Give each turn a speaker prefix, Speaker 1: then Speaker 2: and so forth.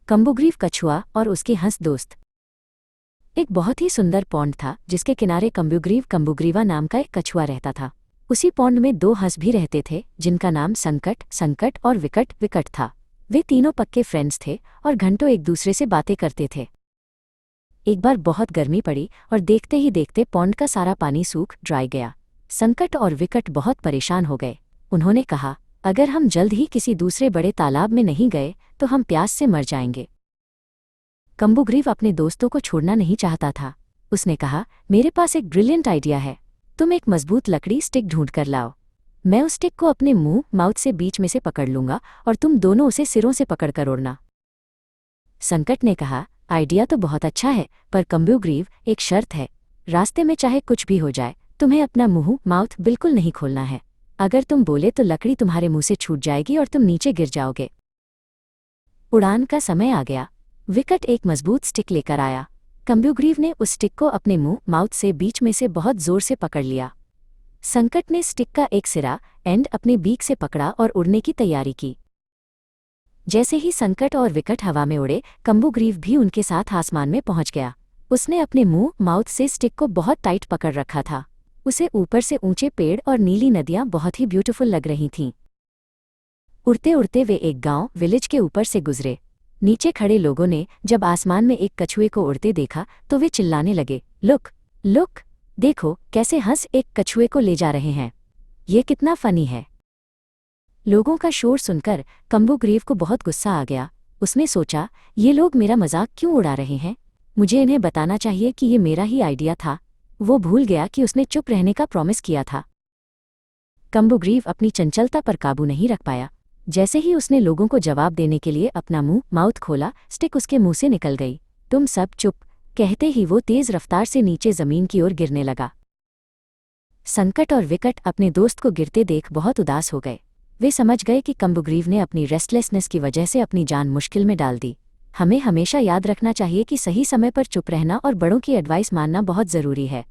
Speaker 1: कम्बुग्रीव कछुआ और उसके हंस दोस्त। एक बहुत ही सुंदर पौंड था जिसके किनारे कम्बुग्रीव कम्बुग्रीवा नाम का एक कछुआ रहता था। उसी पौंड में दो हंस भी रहते थे जिनका नाम संकट संकट और विकट विकट था। वे तीनों पक्के फ्रेंड्स थे और घंटों एक दूसरे से बातें करते थे। एक बार बहुत गर्मी पड़ी और देखते ही देखते पौंड का सारा पानी सूख ड्राई गया। संकट और विकट बहुत परेशान हो गए। उन्होंने कहा, अगर हम जल्द ही किसी दूसरे बड़े तालाब में नहीं गए तो हम प्यास से मर जाएंगे। कम्बुग्रीव अपने दोस्तों को छोड़ना नहीं चाहता था। उसने कहा, मेरे पास एक ब्रिलियंट आइडिया है। तुम एक मजबूत लकड़ी स्टिक ढूंढ कर लाओ। मैं उस स्टिक को अपने मुंह माउथ से बीच में से पकड़ लूंगा और तुम दोनों उसे सिरों से पकड़ कर उड़ना। संकट ने कहा, आइडिया तो बहुत अच्छा है, पर कम्बुग्रीव एक शर्त है। रास्ते में चाहे कुछ भी हो जाए तुम्हें अपना मुंह माउथ बिल्कुल नहीं खोलना है। अगर तुम बोले तो लकड़ी तुम्हारे मुंह से छूट जाएगी और तुम नीचे गिर जाओगे। उड़ान का समय आ गया। विकट एक मजबूत स्टिक लेकर आया। कम्बुग्रीव ने उस स्टिक को अपने मुंह माउथ से बीच में से बहुत जोर से पकड़ लिया। संकट ने स्टिक का एक सिरा एंड अपने बीक से पकड़ा और उड़ने की तैयारी की। जैसे ही संकट और विकट हवा में उड़े, कम्बुग्रीव भी उनके साथ आसमान में पहुंच गया। उसने अपने मुंह माउथ से स्टिक को बहुत टाइट पकड़ रखा था। उसे ऊपर से ऊंचे पेड़ और नीली नदियां बहुत ही ब्यूटीफुल लग रही थीं। उड़ते उड़ते वे एक गांव विलेज के ऊपर से गुजरे। नीचे खड़े लोगों ने जब आसमान में एक कछुए को उड़ते देखा तो वे चिल्लाने लगे, लुक लुक, देखो कैसे हंस एक कछुए को ले जा रहे हैं। ये कितना फनी है। लोगों का शोर सुनकर कम्बुग्रीव को बहुत गुस्सा आ गया। उसने सोचा, ये लोग मेरा मजाक क्यों उड़ा रहे हैं? मुझे इन्हें बताना चाहिए कि ये मेरा ही आइडिया था। वो भूल गया कि उसने चुप रहने का प्रॉमिस किया था। कम्बुग्रीव अपनी चंचलता पर काबू नहीं रख पाया। जैसे ही उसने लोगों को जवाब देने के लिए अपना मुंह माउथ खोला, स्टिक उसके मुंह से निकल गई। तुम सब चुप, कहते ही वो तेज रफ्तार से नीचे जमीन की ओर गिरने लगा। संकट और विकट अपने दोस्त को गिरते देख बहुत उदास हो गए। वे समझ गए कि कम्बुग्रीव ने अपनी रेस्टलेसनेस की वजह से अपनी जान मुश्किल में डाल दी। हमें हमेशा याद रखना चाहिए कि सही समय पर चुप रहना और बड़ों की एडवाइस मानना बहुत ज़रूरी है।